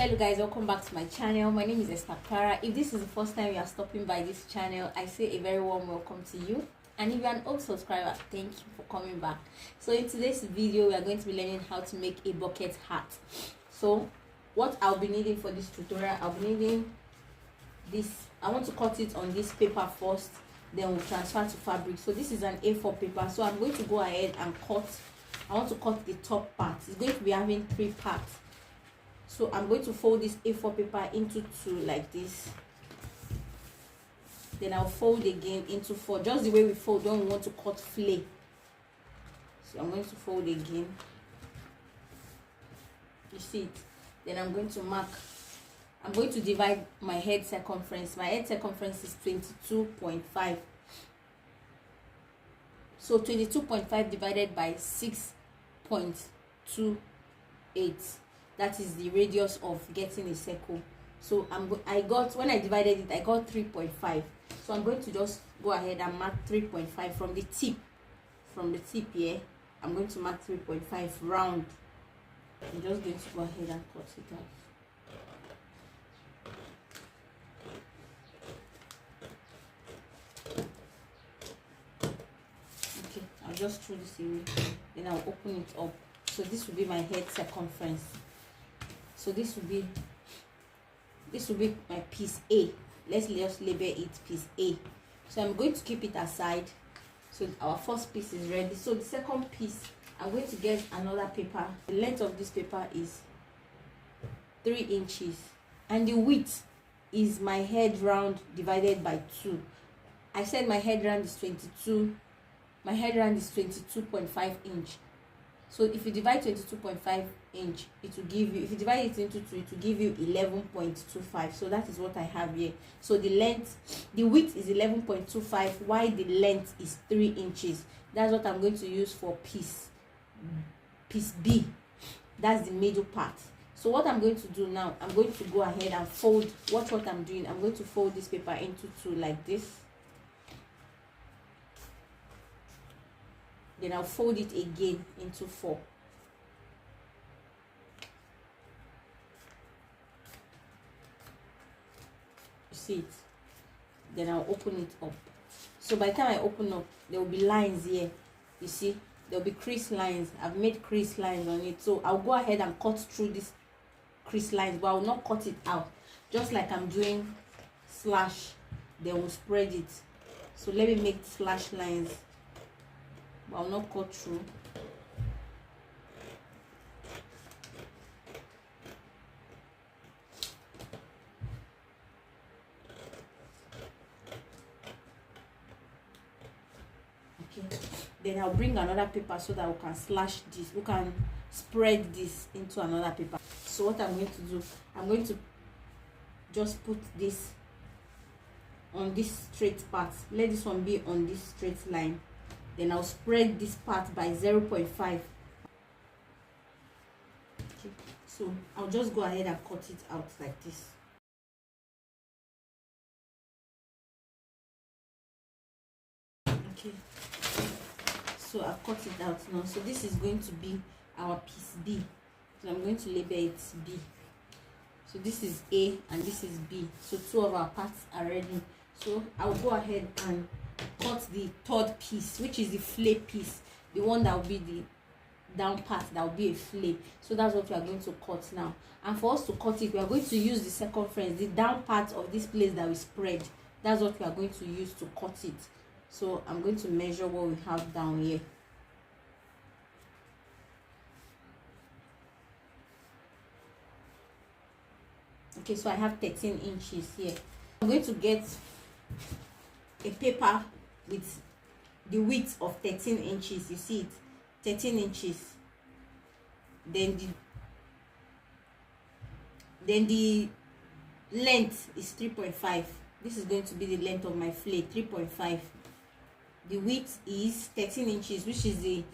Hello guys, welcome back to my channel. My name is Esther Clara. If this is the first time you are stopping by this channel, I say a very warm welcome to you. And if you are an old subscriber, thank you for coming back. So in today's video, we are going to be learning how to make a bucket hat. So what I'll be needing for this tutorial, I'll be needing this. I want to cut it on this paper first, then we'll transfer to fabric. So this is an A4 paper, so I'm going to go ahead and cut. I want to cut the top part. It's going to be having 3 parts. So I'm going to fold this A4 paper into 2 like this. Then I'll fold again into 4, just the way we fold when we want to cut flay. So I'm going to fold again. You see it? Then I'm going to mark. I'm going to divide my head circumference. My head circumference is 22.5. So 22.5 divided by 6.28. That is the radius of getting a circle. So when I divided it, I got 3.5. So I'm going to just go ahead and mark 3.5 from the tip. From the tip here, I'm going to mark 3.5 round. I'm just going to go ahead and cut it out. Okay, I'll just throw this away. Then I'll open it up. So this will be my head circumference. So this will be my piece A. Let's just label it piece A. So I'm going to keep it aside. So our first piece is ready. So the second piece, I'm going to get another paper. The length of this paper is 3 inches, and the width is my head round divided by 2. I said my head round is 22. My head round is 22.5 inch. So if you divide 22.5 inch, it will give you, if you divide it into 2, it will give you 11.25. So that is what I have here. So the width is 11.25, while the length is 3 inches. That's what I'm going to use for piece B. That's the middle part. So what I'm going to do now, I'm going to go ahead and fold. Watch what I'm doing. I'm going to fold this paper into 2 like this. Then I'll fold it again into 4. You see it? Then I'll open it up. So by the time I open up, there will be lines here. You see? There will be crease lines. I've made crease lines on it. So I'll go ahead and cut through these crease lines, but I will not cut it out. Just like I'm doing slash, then we'll spread it. So let me make slash lines. But I'll not cut through. Okay. Then I'll bring another paper so that we can slash this. We can spread this into another paper. So what I'm going to do, I'm going to just put this on this straight part. Let this one be on this straight line. Then I'll spread this part by 0.5. Okay. So I'll just go ahead and cut it out like this. Okay. So I've cut it out now. So this is going to be our piece B. So I'm going to label it B. So this is A and this is B. So 2 of our parts are ready. So I'll go ahead and cut the third piece, which is the flay piece, the one that will be the down part, that will be a flay. So that's what we are going to cut now. And for us to cut it, we are going to use the circumference, the down part of this place that we spread. That's what we are going to use to cut it. So I'm going to measure what we have down here. Okay, so I have 13 inches here. I'm going to get a paper with the width of 13 inches. You see it? 13 inches. Then the length is 3.5. This is going to be the length of my flay, 3.5. The width is 13 inches, which is the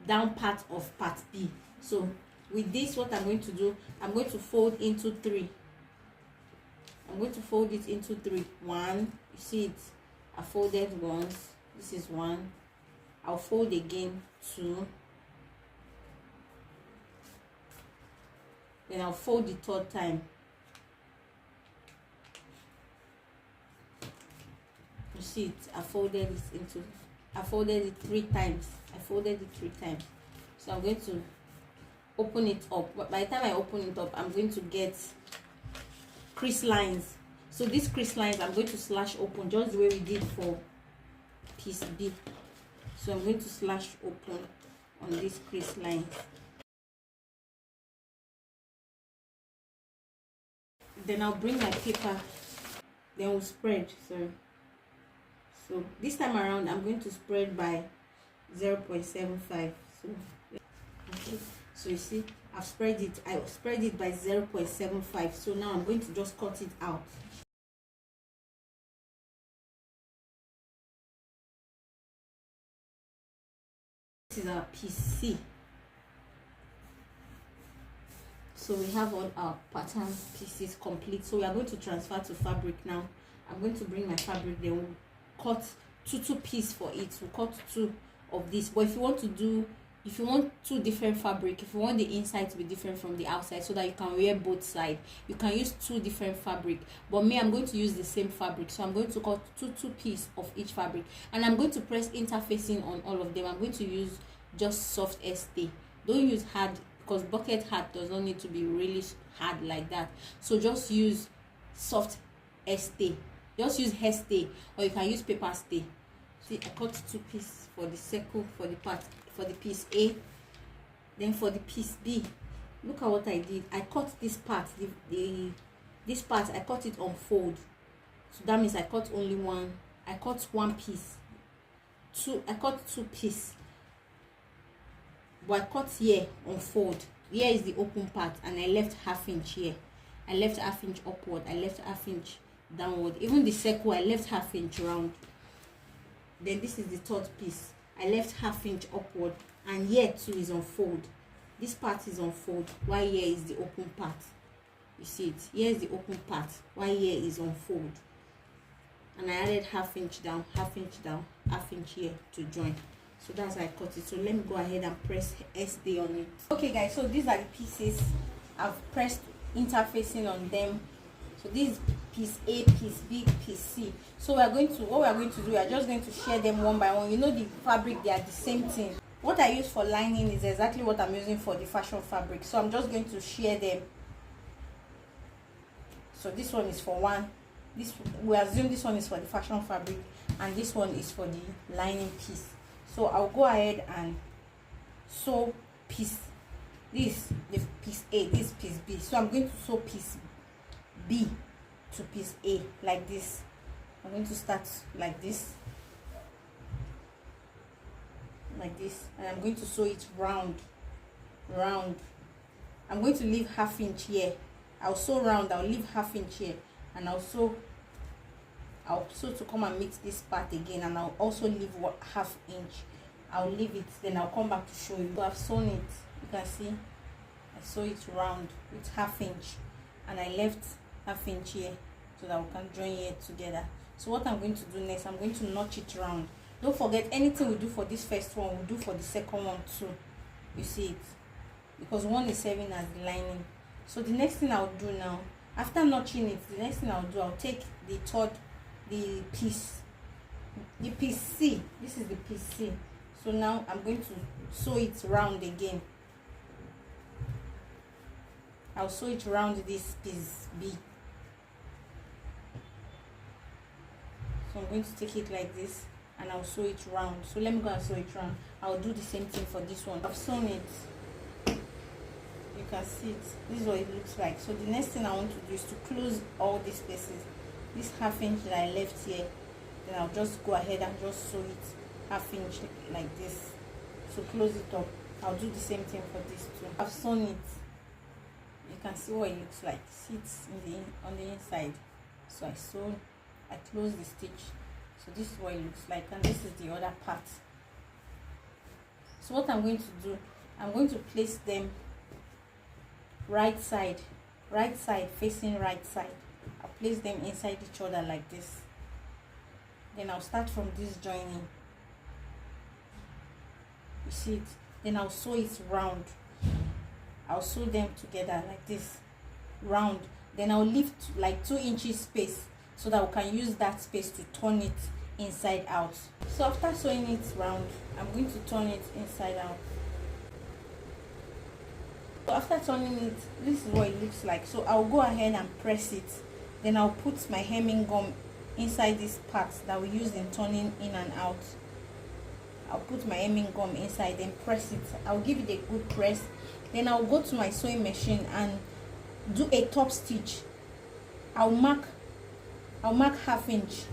down part of part B. So with this, what I'm going to do, I'm going to fold into 3. I'm going to fold it into 3. 1, you see it? I folded once. This is 1. I'll fold again 2. Then I'll fold the third time. You see it, I folded it 3 times. I folded it 3 times. So I'm going to open it up. But by the time I open it up, I'm going to get crease lines. So these crease lines I'm going to slash open just the way we did for piece B. So I'm going to slash open on these crease lines. Then I'll bring my paper, then we'll spread. So this time around I'm going to spread by 0.75. So okay, so you see I spread it by 0.75. So now I'm going to just cut it out. This is our piece C. So we have all our pattern pieces complete. So we are going to transfer to fabric now. I'm going to bring my fabric, then we'll cut two pieces for it. We'll cut 2 of this. But if you want 2 different fabric, if you want the inside to be different from the outside so that you can wear both sides, you can use 2 different fabric. But me, I'm going to use the same fabric, so I'm going to cut two pieces of each fabric, and I'm going to press interfacing on all of them. I'm going to use just soft stay. Don't use hard, because bucket hat does not need to be really hard like that. So just use soft stay. Just use hair stay, or you can use paper stay. See, I cut 2 pieces for the circle, for the piece A. Then for the piece B, look at what I did. I cut this part, this part I cut it on fold. So that means I cut only one. I cut 1 piece. I cut 2 pieces. But I cut here on fold. Here is the open part, and I left 1/2 inch here. I left 1/2 inch upward. I left 1/2 inch downward. Even the circle, I left 1/2 inch round. Then this is the third piece. I left 1/2 inch upward, and here too is on fold. This part is on fold, while here is the open part. You see it? Here is the open part, while here is on fold. And I added 1/2 inch down, 1/2 inch down, 1/2 inch here to join. So that's how I cut it. So let me go ahead and press SD on it. Okay guys, so these are the pieces. I've pressed interfacing on them. So this is piece A, piece B, piece C. So what we are going to do, we are just going to share them one by one. You know, the fabric, they are the same thing. What I use for lining is exactly what I'm using for the fashion fabric. So I'm just going to share them. So this one is for one. We assume this one is for the fashion fabric, and this one is for the lining piece. So I'll go ahead and sew piece A, this piece B. So I'm going to sew piece B to piece A like this. I'm going to start like this, and I'm going to sew it round. I'm going to leave 1/2 inch here. I'll sew round, I'll leave 1/2 inch here, and I'll sew to come and meet this part again, and I'll also leave 1/2 inch. I'll leave it, then I'll come back to show you. So I've sewn it, you can see I sew it round with 1/2 inch, and I left 1/2 inch here so that we can join here together. So what I'm going to do next, I'm going to notch it round. Don't forget, anything we do for this first one, we'll do for the second one too. You see it, because one is serving as the lining. So the next thing I'll do now, after notching it, the next thing I'll do, I'll take the piece C. This is the piece C. So now I'm going to sew it round again. I'll sew it round this piece B. So I'm going to take it like this, and I'll sew it round. So let me go and sew it round. I'll do the same thing for this one. I've sewn it. You can see it. This is what it looks like. So the next thing I want to do is to close all these spaces. This 1/2 inch that I left here, then I'll just go ahead and just sew it 1/2 inch like this. So close it up. I'll do the same thing for this too. I've sewn it. You can see what it looks like. See it on the inside. So I close the stitch. So this is what it looks like, and this is the other part. So what I'm going to do, I'm going to place them right side facing right side. I'll place them inside each other like this. Then I'll start from this joining. You see it? Then I'll sew it round. I'll sew them together like this, round. Then I'll leave like 2 inches space so that we can use that space to turn it inside out. So after sewing it round, I'm going to turn it inside out. So after turning it, this is what it looks like. So I'll go ahead and press it. Then I'll put my hemming gum inside this part that we use in turning in and out. I'll put my hemming gum inside, then press it. I'll give it a good press. Then I'll go to my sewing machine and do a top stitch. I'll mark half inch.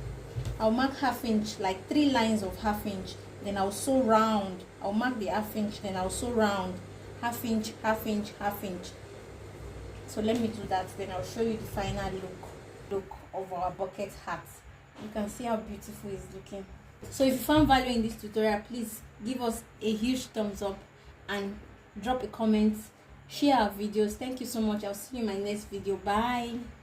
I'll mark half inch, like 3 lines of half inch. Then I'll sew round. I'll mark the half inch, then I'll sew round, half inch, half inch, half inch. So let me do that, then I'll show you the final look of our bucket hat. You can see how beautiful it's looking. So if you found value in this tutorial, please give us a huge thumbs up and drop a comment, share our videos. Thank you so much. I'll see you in my next video. Bye.